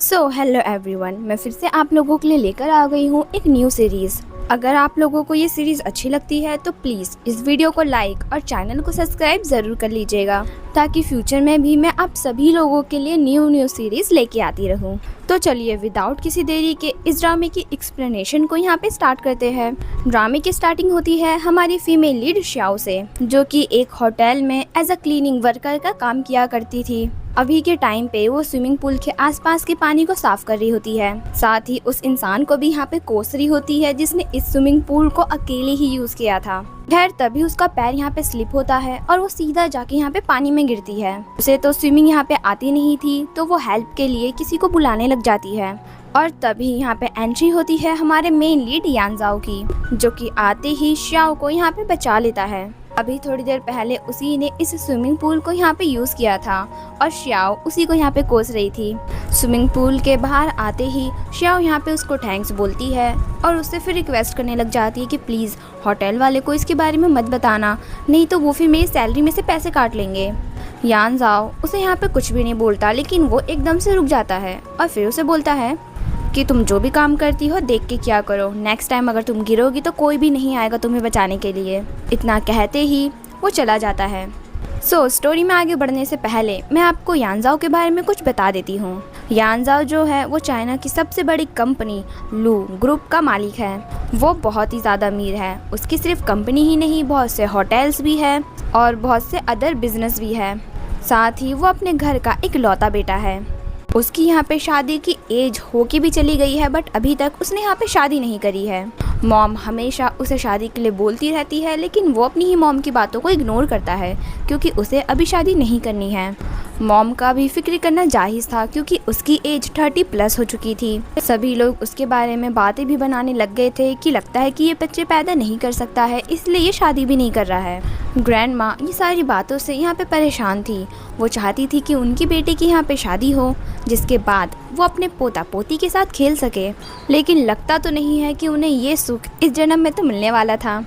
Hello everyone, मैं फिर से आप लोगों के लिए लेकर आ गई हूँ एक न्यू सीरीज़। अगर आप लोगों को ये सीरीज़ अच्छी लगती है तो प्लीज़ इस वीडियो को लाइक और चैनल को सब्सक्राइब ज़रूर कर लीजिएगा, ताकि फ्यूचर में भी मैं आप सभी लोगों के लिए न्यू सीरीज़ लेके आती रहूँ। तो चलिए विदाउट किसी देरी के इस ड्रामे की एक्सप्लेनेशन को यहाँ पे स्टार्ट करते हैं। ड्रामे की स्टार्टिंग होती है हमारी फीमेल लीड श्याओ से, जो कि एक होटल में एज अ क्लीनिंग वर्कर का काम किया करती थी। अभी के टाइम पे वो स्विमिंग पूल के आसपास के पानी को साफ कर रही होती है। साथ ही उस इंसान को भी यहाँ पे कोस रही होती है जिसने इस स्विमिंग पूल को अकेले ही यूज किया था। खैर तभी उसका पैर यहाँ पे स्लिप होता है और वो सीधा जाके यहाँ पे पानी में गिरती है। उसे तो स्विमिंग यहाँ पे आती नहीं थी, तो वो हेल्प के लिए किसी को बुलाने लग जाती है। और तभी यहाँ पे एंट्री होती है हमारे मेन लीड यानजाओ की, जो कि आते ही श्याओ को यहाँ पे बचा लेता है। अभी थोड़ी देर पहले उसी ने इस स्विमिंग पूल को यहाँ पे यूज किया था और श्याओ उसी को यहाँ पे कोस रही थी। स्विमिंग पूल के बाहर आते ही श्याओ यहाँ पे उसको थैंक्स बोलती है और उससे फिर रिक्वेस्ट करने लग जाती है कि प्लीज़ होटल वाले को इसके बारे में मत बताना, नहीं तो वो फिर मेरी सैलरी में से पैसे काट लेंगे। यानजाओ उसे यहाँ पे कुछ भी नहीं बोलता, लेकिन वो एकदम से रुक जाता है और फिर उसे बोलता है कि तुम जो भी काम करती हो देख के क्या करो, नेक्स्ट टाइम अगर तुम गिरोगी तो कोई भी नहीं आएगा तुम्हें बचाने के लिए। इतना कहते ही वो चला जाता है। स्टोरी में आगे बढ़ने से पहले मैं आपको यानजाओ के बारे में कुछ बता देती हूँ। यानजाओ जो है वो चाइना की सबसे बड़ी कंपनी लू ग्रुप का मालिक है। वो बहुत ही ज़्यादा अमीर है। उसकी सिर्फ कंपनी ही नहीं, बहुत से होटल्स भी है और बहुत से अदर बिजनेस भी है। साथ ही वो अपने घर का एक लौता बेटा है। उसकी यहाँ पे शादी की एज होके भी चली गई है, बट अभी तक उसने यहाँ पे शादी नहीं करी है। मॉम हमेशा उसे शादी के लिए बोलती रहती है, लेकिन वो अपनी ही मॉम की बातों को इग्नोर करता है क्योंकि उसे अभी शादी नहीं करनी है। मॉम का भी फिक्र करना जायज़ था क्योंकि उसकी एज 30+ हो चुकी थी। सभी लोग उसके बारे में बातें भी बनाने लग गए थे कि लगता है कि ये बच्चे पैदा नहीं कर सकता है, इसलिए ये शादी भी नहीं कर रहा है। ग्रैंड माँ ये सारी बातों से यहाँ पे परेशान थी। वो चाहती थी कि उनकी बेटी की यहाँ पे शादी हो, जिसके बाद वो अपने पोता पोती के साथ खेल सके, लेकिन लगता तो नहीं है कि उन्हें ये सुख इस जन्म में तो मिलने वाला था।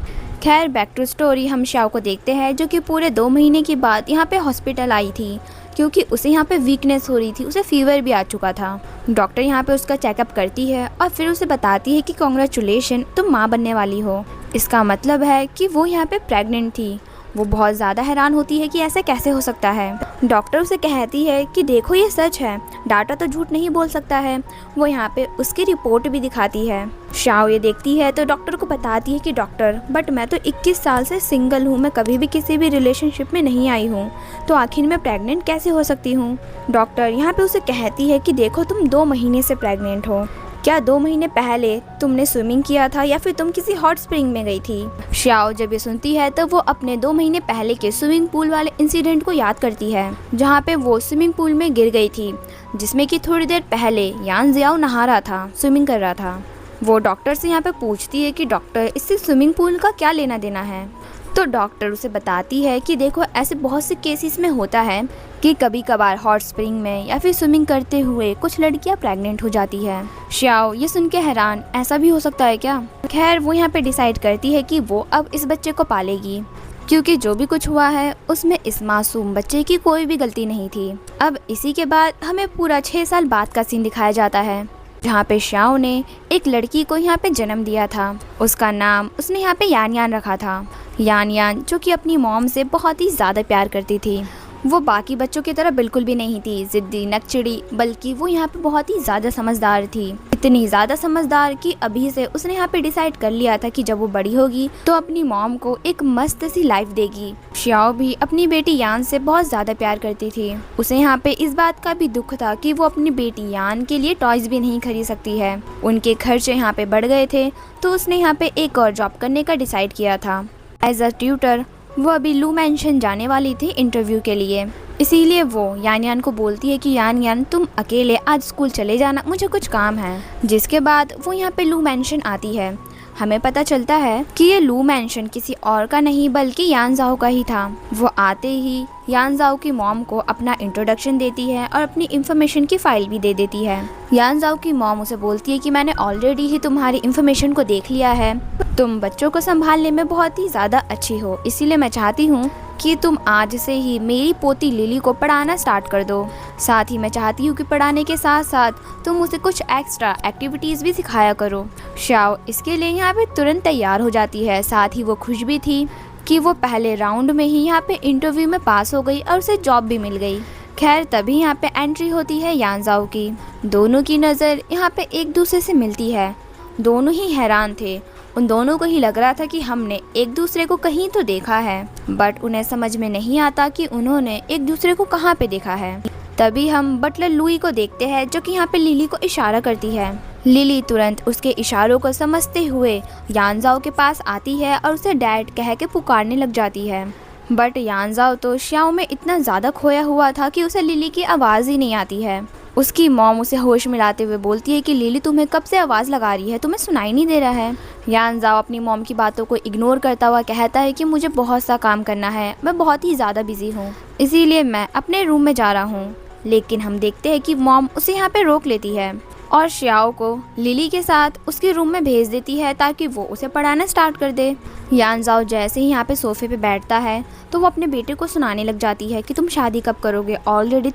खैर बैक टू स्टोरी, हम श्याओ को देखते हैं जो कि पूरे 2 महीने के बाद यहाँ पे हॉस्पिटल आई थी क्योंकि उसे यहाँ पे वीकनेस हो रही थी, उसे फीवर भी आ चुका था। डॉक्टर यहाँ पे उसका चेकअप करती है और फिर उसे बताती है कि कॉन्ग्रेचुलेशन, तुम माँ बनने वाली हो। इसका मतलब है कि वो यहाँ पे प्रेग्नेंट थी। वो बहुत ज़्यादा हैरान होती है कि ऐसे कैसे हो सकता है। डॉक्टर उसे कहती है कि देखो ये सच है, डाटा तो झूठ नहीं बोल सकता है। वो यहाँ पे उसकी रिपोर्ट भी दिखाती है। श्याओ ये देखती है तो डॉक्टर को बताती है कि डॉक्टर, बट मैं तो 21 साल से सिंगल हूँ, मैं कभी भी किसी भी रिलेशनशिप में नहीं आई हूँ, तो आखिर मैं प्रेग्नेंट कैसे हो सकती हूँ। डॉक्टर यहाँ पे उसे कहती है कि देखो तुम 2 महीने से प्रेग्नेंट हो। क्या 2 महीने पहले तुमने स्विमिंग किया था या फिर तुम किसी हॉट स्प्रिंग में गई थी। श्याओ जब ये सुनती है तो वो अपने 2 महीने पहले के स्विमिंग पूल वाले इंसिडेंट को याद करती है, जहाँ पे वो स्विमिंग पूल में गिर गई थी, जिसमें कि थोड़ी देर पहले यान जियाओ नहा रहा था, स्विमिंग कर रहा था। वो डॉक्टर से यहाँ पे पूछती है कि डॉक्टर इससे स्विमिंग पूल का क्या लेना देना है। तो डॉक्टर उसे बताती है कि देखो ऐसे बहुत से केसेस में होता है कि कभी कभार हॉट स्प्रिंग में या फिर स्विमिंग करते हुए कुछ लड़कियां प्रेग्नेंट हो जाती है। श्याओ ये सुन के हैरान, ऐसा भी हो सकता है क्या। खैर वो यहाँ पे डिसाइड करती है कि वो अब इस बच्चे को पालेगी, क्योंकि जो भी कुछ हुआ है उसमें इस मासूम बच्चे की कोई भी गलती नहीं थी। अब इसी के बाद हमें पूरा 6 साल बाद का सीन दिखाया जाता है, जहाँ पे श्याओ ने एक लड़की को यहाँ पे जन्म दिया था। उसका नाम उसने यहाँ पे यान यान रखा था। यान यान जो कि अपनी मॉम से बहुत ही ज़्यादा प्यार करती थी। वो बाकी बच्चों की तरह बिल्कुल भी नहीं थी जिद्दी नकचिड़ी, बल्कि वो यहाँ पे बहुत ही ज़्यादा समझदार थी। इतनी ज़्यादा समझदार कि अभी से उसने यहाँ पे डिसाइड कर लिया था कि जब वो बड़ी होगी तो अपनी मॉम को एक मस्त सी लाइफ देगी। श्याओ भी अपनी बेटी यान से बहुत ज़्यादा प्यार करती थी। उसे यहाँ पे इस बात का भी दुख था कि वो अपनी बेटी यान के लिए टॉयज भी नहीं खरीद सकती है। उनके खर्चे यहाँ पे बढ़ गए थे, तो उसने यहाँ पे एक और जॉब करने का डिसाइड किया था एज अ ट्यूटर। वो अभी लू मैंशन जाने वाली थी इंटरव्यू के लिए, इसीलिए वो यान यान को बोलती है कि यान यान तुम अकेले आज स्कूल चले जाना, मुझे कुछ काम है। जिसके बाद वो यहाँ पे लू मैंशन आती है। हमें पता चलता है कि ये लू मैंशन किसी और का नहीं बल्कि यानजाओ का ही था। वो आते ही यानजाओ की मॉम को अपना इंट्रोडक्शन देती है और अपनी इंफॉर्मेशन की फाइल भी दे देती है। यानजाओ की मॉम उसे बोलती है कि मैंने ऑलरेडी ही तुम्हारी इंफॉर्मेशन को देख लिया है, तुम बच्चों को संभालने में बहुत ही ज़्यादा अच्छी हो, इसीलिए मैं चाहती हूँ कि तुम आज से ही मेरी पोती लिली को पढ़ाना स्टार्ट कर दो। साथ ही मैं चाहती हूँ कि पढ़ाने के साथ साथ तुम उसे कुछ एक्स्ट्रा एक्टिविटीज़ भी सिखाया करो। शाओ इसके लिए यहाँ पे तुरंत तैयार हो जाती है। साथ ही वो खुश भी थी कि वो पहले राउंड में ही यहाँ पे इंटरव्यू में पास हो गई और उसे जॉब भी मिल गई। खैर तभी यहाँ पे एंट्री होती है यानजाओ की। दोनों की नज़र यहाँ पे एक दूसरे से मिलती है। दोनों ही हैरान थे। उन दोनों को ही लग रहा था कि हमने एक दूसरे को कहीं तो देखा है, बट उन्हें समझ में नहीं आता कि उन्होंने एक दूसरे को कहाँ पे देखा है। तभी हम बटलर लुई को देखते हैं जो कि यहाँ पे लिली को इशारा करती है। लिली तुरंत उसके इशारों को समझते हुए यानजाओ के पास आती है और उसे डैड कह के पुकारने लग जाती है। बट यानजाओ तो श्याओ में इतना ज़्यादा खोया हुआ था कि उसे लिली की आवाज़ ही नहीं आती है। उसकी मॉम उसे होश में लाते हुए बोलती है कि लिली तुम्हें कब से आवाज़ लगा रही है, तुम्हें सुनाई नहीं दे रहा है। यानजाओ अपनी मॉम की बातों को इग्नोर करता हुआ कहता है कि मुझे बहुत सा काम करना है, मैं बहुत ही ज़्यादा बिजी हूँ, इसीलिए मैं अपने रूम में जा रहा हूँ। लेकिन हम देखते हैं कि मॉम उसे यहाँ पे रोक लेती है और श्याओ को लिली के साथ उसके रूम में भेज देती है ताकि वो उसे पढ़ाना स्टार्ट कर दे। यानजाओ जैसे ही यहाँ पे सोफे पे बैठता है तो वो अपने बेटे को सुनाने लग जाती है कि तुम शादी कब करोगे, ऑलरेडी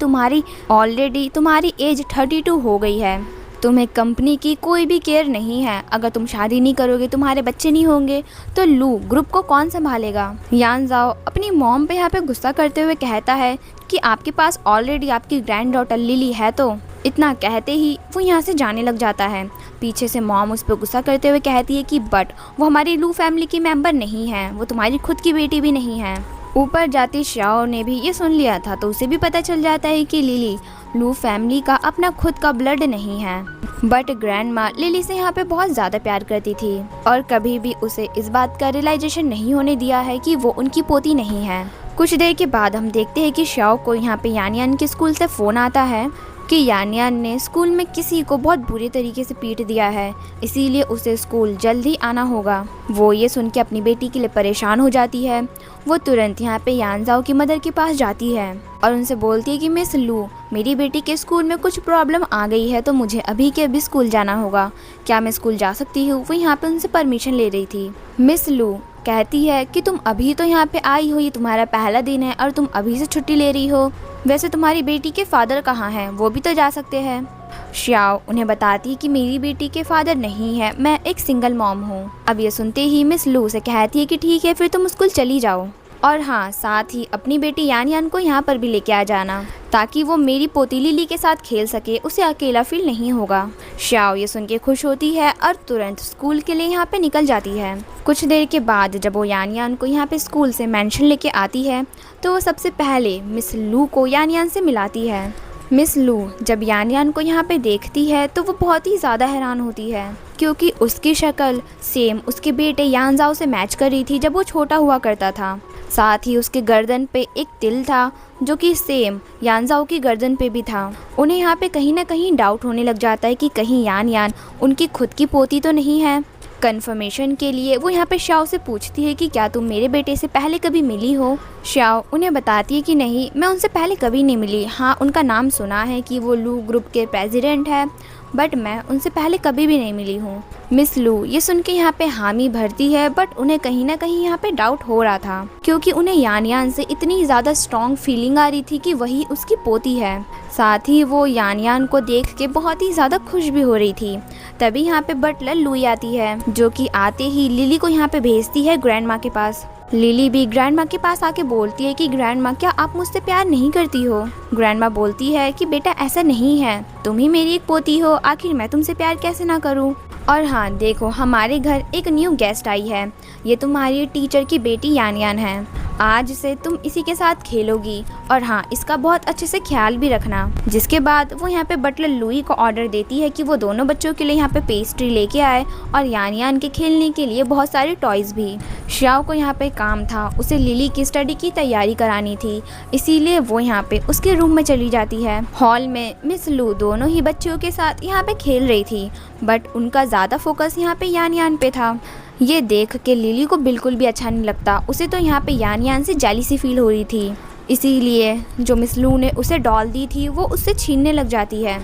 तुम्हारी एज 32 हो गई है, तुम्हें कंपनी की कोई भी केयर नहीं है, अगर तुम शादी नहीं करोगे, तुम्हारे बच्चे नहीं होंगे तो लू ग्रुप को कौन संभालेगा। यानजाओ अपनी मॉम पे यहाँ पे गुस्सा करते हुए कहता है कि आपके पास ऑलरेडी आपकी ग्रैंड डॉटर लिली है। तो इतना कहते ही वो यहाँ से जाने लग जाता है। पीछे से मॉम उस पर गुस्सा करते हुए कहती है कि बट वो हमारी लू फैमिली की मेंबर नहीं है, वो तुम्हारी खुद की बेटी भी नहीं है। ऊपर जाती श्याओ ने भी ये सुन लिया था तो उसे भी पता चल जाता है कि लिली लू फैमिली का अपना खुद का ब्लड नहीं है। बट ग्रैंड माँ लिली से यहाँ पे बहुत ज़्यादा प्यार करती थी और कभी भी उसे इस बात का रियलाइजेशन नहीं होने दिया है कि वो उनकी पोती नहीं है। कुछ देर के बाद हम देखते हैं कि श्याओ को यहाँ पे यानियान के स्कूल से फ़ोन आता है कि यानियान ने स्कूल में किसी को बहुत बुरी तरीके से पीट दिया है, इसीलिए उसे स्कूल जल्द ही आना होगा। वो ये सुन के अपनी बेटी के लिए परेशान हो जाती है। वो तुरंत यहाँ पे यानजाओ की मदर के पास जाती है और उनसे बोलती है कि मिस लू, मेरी बेटी के स्कूल में कुछ प्रॉब्लम आ गई है तो मुझे अभी के अभी स्कूल जाना होगा, क्या मैं स्कूल जा सकती हूँ। वो यहाँ पे उनसे परमिशन ले रही थी। मिस लू कहती है कि तुम अभी तो यहाँ पे आई हो, ये तुम्हारा पहला दिन है और तुम अभी से छुट्टी ले रही हो, वैसे तुम्हारी बेटी के फादर कहाँ हैं, वो भी तो जा सकते हैं। श्याओ उन्हें बताती है कि मेरी बेटी के फादर नहीं है, मैं एक सिंगल मॉम हूँ। अब ये सुनते ही मिस लू से कहती है कि ठीक है फिर तुम स्कूल चली जाओ, और हाँ साथ ही अपनी बेटी यानियान को यहाँ पर भी लेके आ जाना ताकि वो मेरी पोती लिली के साथ खेल सके, उसे अकेला फील नहीं होगा। श्याओ ये सुन के खुश होती है और तुरंत स्कूल के लिए यहाँ पे निकल जाती है। कुछ देर के बाद जब वो यानियान को यहाँ पे स्कूल से मेंशन लेके आती है तो वो सबसे पहले मिस लू को यानियान से मिलाती है। मिस लू जब यानियान को यहाँ पे देखती है तो वो बहुत ही ज़्यादा हैरान होती है क्योंकि उसकी शक्ल सेम उसके बेटे यानजाओ से मैच कर रही थी जब वो छोटा हुआ करता था। साथ ही उसके गर्दन पे एक तिल था जो कि सेम यानजाओ की गर्दन पे भी था। उन्हें यहाँ पे कहीं ना कहीं डाउट होने लग जाता है कि कहीं यान उनकी खुद की पोती तो नहीं है। कंफर्मेशन के लिए वो यहाँ पे श्याओ से पूछती है कि क्या तुम मेरे बेटे से पहले कभी मिली हो। श्याओ उन्हें बताती है कि नहीं, मैं उनसे पहले कभी नहीं मिली, हाँ उनका नाम सुना है कि वो लू ग्रुप के प्रेसिडेंट है, बट मैं उनसे पहले कभी भी नहीं मिली हूँ। मिस लू ये सुन के यहाँ पे हामी भरती है, बट उन्हें कहीं ना कहीं यहाँ पे डाउट हो रहा था क्योंकि उन्हें यानियान से इतनी ज़्यादा स्ट्रॉन्ग फीलिंग आ रही थी कि वही उसकी पोती है। साथ ही वो यानियान को देख के बहुत ही ज़्यादा खुश भी हो रही थी। तभी यहाँ पे बटलर लुई आती है जो कि आते ही लिली को यहाँ पे भेजती है ग्रैंड माँ के पास। लिली भी ग्रैंड माँ के पास आके बोलती है कि ग्रैंड माँ क्या आप मुझसे प्यार नहीं करती हो। ग्रैंड माँ बोलती है कि बेटा ऐसा नहीं है, तुम ही मेरी एक पोती हो, आखिर मैं तुमसे प्यार कैसे ना करूँ। और हाँ देखो हमारे घर एक न्यू गेस्ट आई है, ये तुम्हारी टीचर की बेटी यानियान है, आज से तुम इसी के साथ खेलोगी और हाँ इसका बहुत अच्छे से ख्याल भी रखना। जिसके बाद वो यहाँ पे बटलर लुई को ऑर्डर देती है कि वो दोनों बच्चों के लिए यहाँ पे पेस्ट्री लेके आए और यानियान के खेलने के लिए बहुत सारे टॉयज़ भी। श्याओ को यहाँ पे काम था, उसे लिली की स्टडी की तैयारी करानी थी, इसीलिए वो यहाँ पे उसके रूम में चली जाती है। हॉल में मिस लू दोनों ही बच्चों के साथ यहाँ पे खेल रही थी, बट उनका ज़्यादा फोकस यहाँ पे यानियान पे था। ये देख के लिली को बिल्कुल भी अच्छा नहीं लगता, उसे तो यहाँ पे यानियान से जेलिसी फील हो रही थी, इसीलिए जो मिस लू ने उसे डॉल दी थी वो उससे छीनने लग जाती है।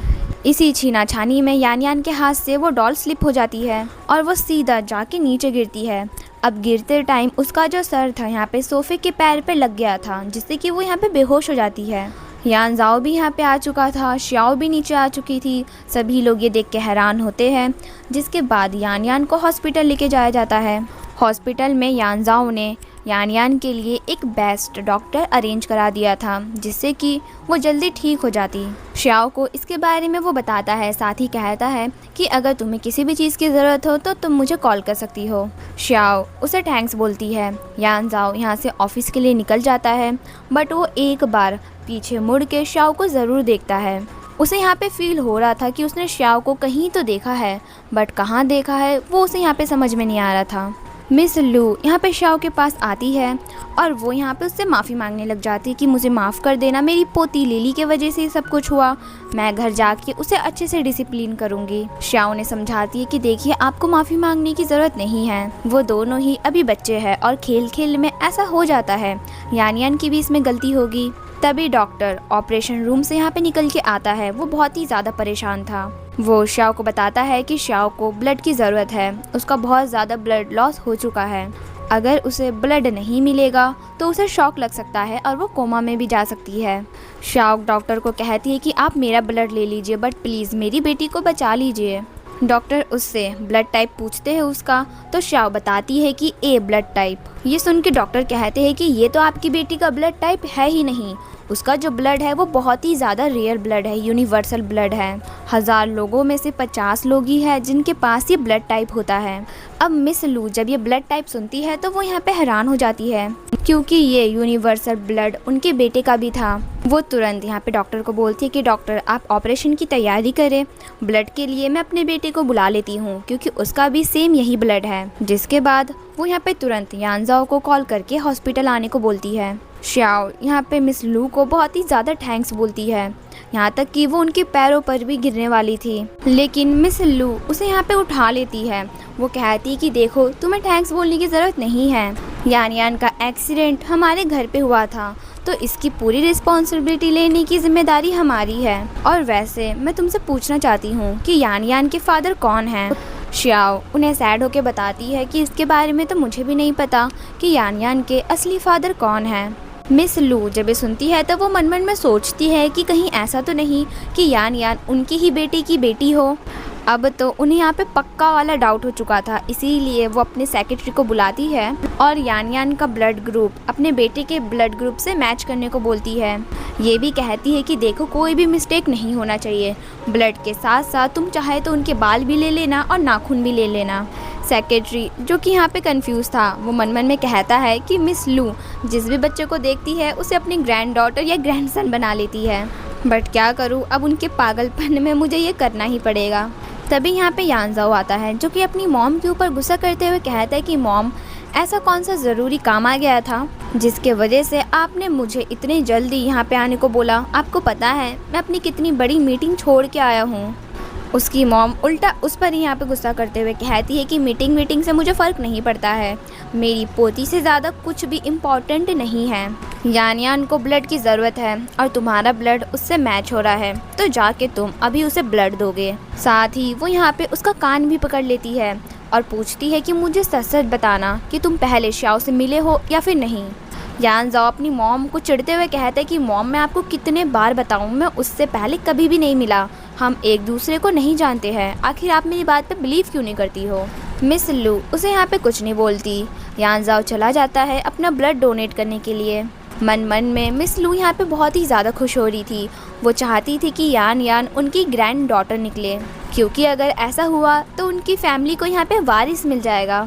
इसी छीना छानी में यानियान के हाथ से वो डॉल स्लिप हो जाती है और वो सीधा जाके नीचे गिरती है। अब गिरते टाइम उसका जो सर था यहाँ पे सोफे के पैर पे लग गया था, जिससे कि वो यहाँ पे बेहोश हो जाती है। यान जाओ भी यहाँ पे आ चुका था, श्याओ भी नीचे आ चुकी थी। सभी लोग ये देख के हैरान होते हैं, जिसके बाद यान यान को हॉस्पिटल लेके जाया जाता है। हॉस्पिटल में यान जाओ ने यान यान के लिए एक बेस्ट डॉक्टर अरेंज करा दिया था, जिससे कि वो जल्दी ठीक हो जाती। श्याओ को इसके बारे में वो बताता है, साथ ही कहता है कि अगर तुम्हें किसी भी चीज़ की ज़रूरत हो तो तुम मुझे कॉल कर सकती हो। श्याओ उसे थैंक्स बोलती है। यान जाओ यहाँ से ऑफिस के लिए निकल जाता है, बट वो एक बार पीछे मुड़ के श्याओ को ज़रूर देखता है। उसे यहाँ पे फील हो रहा था कि उसने श्याओ को कहीं तो देखा है, बट कहाँ देखा है वो उसे यहाँ पे समझ में नहीं आ रहा था। मिस लू यहाँ पे श्याओ के पास आती है और वो यहाँ पे उससे माफ़ी मांगने लग जाती है कि मुझे माफ़ कर देना, मेरी पोती लिली के वजह से ये सब कुछ हुआ, मैं घर जाके उसे अच्छे से डिसिप्लिन करूँगी। श्याओ ने समझाती है कि देखिए आपको माफ़ी मांगने की ज़रूरत नहीं है, वो दोनों ही अभी बच्चे हैं और खेल खेल में ऐसा हो जाता है, यान यान की भी इसमें गलती होगी। तभी डॉक्टर ऑपरेशन रूम से यहाँ पे निकल के आता है। वो बहुत ही ज़्यादा परेशान था। वो श्याओ को बताता है कि श्याओ को ब्लड की ज़रूरत है, उसका बहुत ज़्यादा ब्लड लॉस हो चुका है, अगर उसे ब्लड नहीं मिलेगा तो उसे शॉक लग सकता है और वो कोमा में भी जा सकती है। श्याओ डॉक्टर को कहती है कि आप मेरा ब्लड ले लीजिए, बट प्लीज़ मेरी बेटी को बचा लीजिए। डॉक्टर उससे ब्लड टाइप पूछते हैं उसका, तो श्याओ बताती है कि ए ब्लड टाइप। ये सुन के डॉक्टर कहते हैं कि ये तो आपकी बेटी का ब्लड टाइप है ही नहीं, उसका जो ब्लड है वो बहुत ही ज़्यादा रेयर ब्लड है, यूनिवर्सल ब्लड है। 1000 लोगों में से 50 लोग ही हैं जिनके पास ये ब्लड टाइप होता है। अब मिस लू जब ये ब्लड टाइप सुनती है तो वो यहाँ पे हैरान हो जाती है, क्योंकि ये यूनिवर्सल ब्लड उनके बेटे का भी था। वो तुरंत यहाँ पे डॉक्टर को बोलती है कि डॉक्टर आप ऑपरेशन की तैयारी करें, ब्लड के लिए मैं अपने बेटे को बुला लेती हूँ, क्योंकि उसका भी सेम यही ब्लड है। जिसके बाद वो यहाँ पे तुरंत यान जाओ को कॉल करके हॉस्पिटल आने को बोलती है। श्याओ यहाँ पे मिस लू को बहुत ही ज़्यादा थैंक्स बोलती है, यहाँ तक कि वो उनके पैरों पर भी गिरने वाली थी, लेकिन मिस लू उसे यहाँ पे उठा लेती है। वो कहती है कि देखो तुम्हें थैंक्स बोलने की ज़रूरत नहीं है, यान यान का एक्सीडेंट हमारे घर पे हुआ था, तो इसकी पूरी रिस्पॉन्सिबिलिटी लेने की जिम्मेदारी हमारी है। और वैसे मैं तुमसे पूछना चाहती हूँ कि यान यान के फादर कौन हैं। श्याओ उन्हें सैड होके बताती है कि इसके बारे में तो मुझे भी नहीं पता कि यान यान के असली फादर कौन हैं। मिस लू जब ये सुनती है तो वो मन मन में सोचती है कि कहीं ऐसा तो नहीं कि यान यान उनकी ही बेटे की बेटी हो। अब तो उन्हें यहाँ पे पक्का वाला डाउट हो चुका था, इसीलिए वो अपने सेक्रेटरी को बुलाती है और यान यान का ब्लड ग्रुप अपने बेटे के ब्लड ग्रुप से मैच करने को बोलती है। ये भी कहती है कि देखो कोई भी मिस्टेक नहीं होना चाहिए, ब्लड के साथ साथ तुम चाहे तो उनके बाल भी ले लेना और नाखून भी ले लेना। सेक्रेटरी जो कि यहाँ पे कंफ्यूज था, वो मन मन में कहता है कि मिस लू जिस भी बच्चे को देखती है उसे अपनी ग्रैंड डॉटर या ग्रैंडसन बना लेती है, बट क्या करूँ, अब उनके पागलपन में मुझे ये करना ही पड़ेगा। तभी यहाँ पे यान जाओ आता है, जो कि अपनी मॉम के ऊपर गुस्सा करते हुए कहता है कि मॉम ऐसा कौन सा ज़रूरी काम आ गया था जिसके वजह से आपने मुझे इतने जल्दी यहाँ पे आने को बोला। आपको पता है मैं अपनी कितनी बड़ी मीटिंग छोड़ के आया हूँ। उसकी मॉम उल्टा उस पर ही यहाँ पे गुस्सा करते हुए कहती है कि मीटिंग से मुझे फ़र्क नहीं पड़ता है, मेरी पोती से ज़्यादा कुछ भी इम्पॉर्टेंट नहीं है। यान यान को ब्लड की ज़रूरत है और तुम्हारा ब्लड उससे मैच हो रहा है, तो जाके तुम अभी उसे ब्लड दोगे। साथ ही वो यहाँ पे उसका कान भी पकड़ लेती है और पूछती है कि मुझे सच सच बताना कि तुम पहले श्याओ से मिले हो या फिर नहीं। यान जाओ अपनी मॉम को चिढ़ते हुए कहता है कि मॉम मैं आपको कितने बार बताऊं, मैं उससे पहले कभी भी नहीं मिला, हम एक दूसरे को नहीं जानते हैं, आखिर आप मेरी बात पे बिलीव क्यों नहीं करती हो। मिस लू उसे यहाँ पे कुछ नहीं बोलती। यान जाओ चला जाता है अपना ब्लड डोनेट करने के लिए। मन मन में मिस लू यहाँ पे बहुत ही ज़्यादा खुश हो रही थी। वो चाहती थी कि यान यान उनकी ग्रैंड डॉटर निकले, क्योंकि अगर ऐसा हुआ तो उनकी फैमिली को यहाँ पे वारिस मिल जाएगा।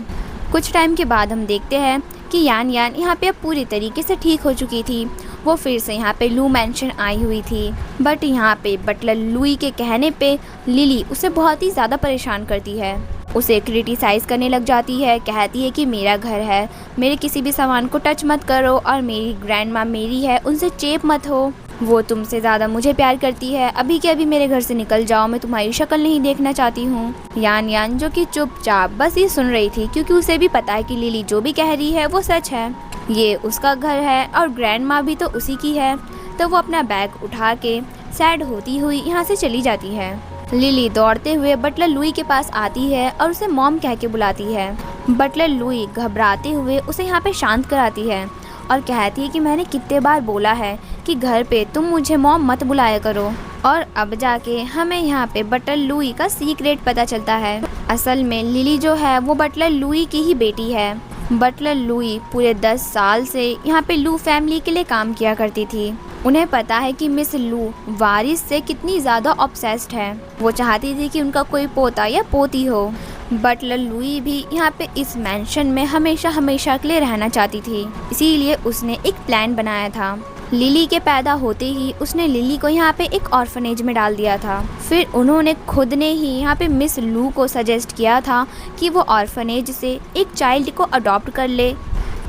कुछ टाइम के बाद हम देखते हैं कि यान यान यहाँ पे अब पूरी तरीके से ठीक हो चुकी थी। वो फिर से यहाँ पे लू मैंशन आई हुई थी, बट यहाँ पे बटलर लुई के कहने पे लिली उसे बहुत ही ज़्यादा परेशान करती है। उसे क्रिटिसाइज़ करने लग जाती है, कहती है कि मेरा घर है, मेरे किसी भी सामान को टच मत करो और मेरी ग्रैंड माँ मेरी है, उनसे चेप मत हो, वो तुमसे ज़्यादा मुझे प्यार करती है, अभी के अभी मेरे घर से निकल जाओ, मैं तुम्हारी शक्ल नहीं देखना चाहती हूँ। यान यान जो कि चुपचाप बस ये सुन रही थी, क्योंकि उसे भी पता है कि लिली जो भी कह रही है वो सच है, ये उसका घर है और ग्रैंड माँ भी तो उसी की है। तो वो अपना बैग उठा के सैड होती हुई यहाँ से चली जाती है। लिली दौड़ते हुए बटलर लुई के पास आती है और उसे मॉम कह के बुलाती है। बटलर लुई घबराते हुए उसे यहाँ पे शांत कराती है और कहती है कि मैंने कितने बार बोला है कि घर पे तुम मुझे मॉम मत बुलाया करो। और अब जाके हमें यहाँ पे बटलर लुई का सीक्रेट पता चलता है। असल में लिली जो है वो बटलर लुई की ही बेटी है। बटलर लुई पूरे 10 साल से यहाँ पे लू फैमिली के लिए काम किया करती थी। उन्हें पता है कि मिस लू वारिस से कितनी ज़्यादा ऑब्सेस्ड है। वो चाहती थी कि उनका कोई पोता या पोती हो। बटलर लुई भी यहाँ पे इस मैंशन में हमेशा हमेशा के लिए रहना चाहती थी, इसीलिए उसने एक प्लान बनाया था। लिली के पैदा होते ही उसने लिली को यहाँ पे एक ऑर्फनेज में डाल दिया था। फिर उन्होंने खुद ने ही यहाँ पे मिस लू को सजेस्ट किया था कि वो ऑर्फनेज से एक चाइल्ड को अडॉप्ट कर ले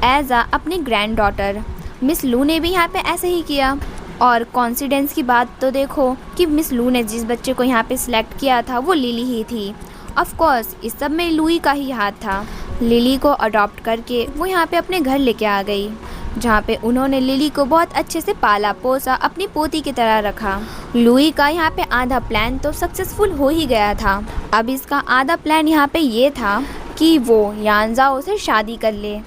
एज आ अपनी ग्रैंड डॉटर। मिस लू ने भी यहाँ पे ऐसे ही किया। और कॉन्सिडेंस की बात तो देखो कि मिस लू ने जिस बच्चे को यहाँ पे सिलेक्ट किया था वो लिली ही थी। ऑफ कोर्स इस सब में लुई का ही हाथ था। लिली को अडॉप्ट करके वो यहाँ पे अपने घर लेके आ गई, जहाँ पे उन्होंने लिली को बहुत अच्छे से पाला पोसा, अपनी पोती की तरह रखा। लुई का यहाँ पे आधा प्लान तो सक्सेसफुल हो ही गया था। अब इसका आधा प्लान यहाँ पे ये था कि वो यानजाओ से शादी कर ले।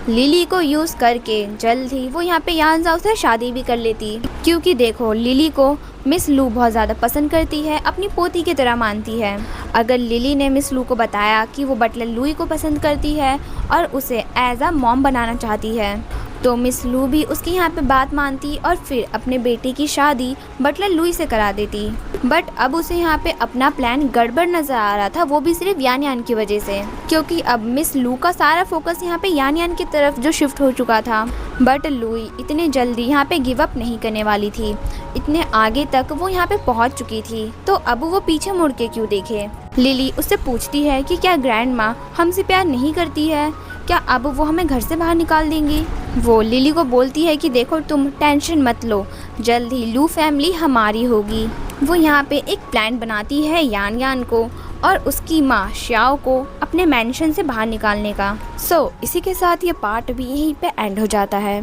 लिली को यूज़ करके जल्द ही वो यहाँ पे यानजाओ से शादी भी कर लेती, क्योंकि देखो लिली को मिस लू बहुत ज़्यादा पसंद करती है, अपनी पोती की तरह मानती है। अगर लिली ने मिस लू को बताया कि वो बटलर लुई को पसंद करती है और उसे एज अ मॉम बनाना चाहती है, तो मिस लू भी उसकी यहाँ पे बात मानती और फिर अपने बेटे की शादी बटलर लुई से करा देती। बट अब उसे यहाँ पे अपना प्लान गड़बड़ नज़र आ रहा था, वो भी सिर्फ यान यान की वजह से, क्योंकि अब मिस लू का सारा फोकस यहाँ पे यान यान की तरफ जो शिफ्ट हो चुका था। बट लुई इतने जल्दी यहाँ पे गिव अप नहीं करने वाली थी। इतने आगे तक वो यहाँ पे पहुँच चुकी थी, तो अब वो पीछे मुड़ के क्यों देखे। लिली उससे पूछती है कि क्या ग्रैंड माँ हमसे प्यार नहीं करती है, क्या अब वो हमें घर से बाहर निकाल देंगी। वो लिली को बोलती है कि देखो तुम टेंशन मत लो, जल्द ही लू फैमिली हमारी होगी। वो यहाँ पे एक प्लान बनाती है यान यान को और उसकी माँ श्याओ को अपने मैंशन से बाहर निकालने का। इसी के साथ ये पार्ट भी यहीं पे एंड हो जाता है।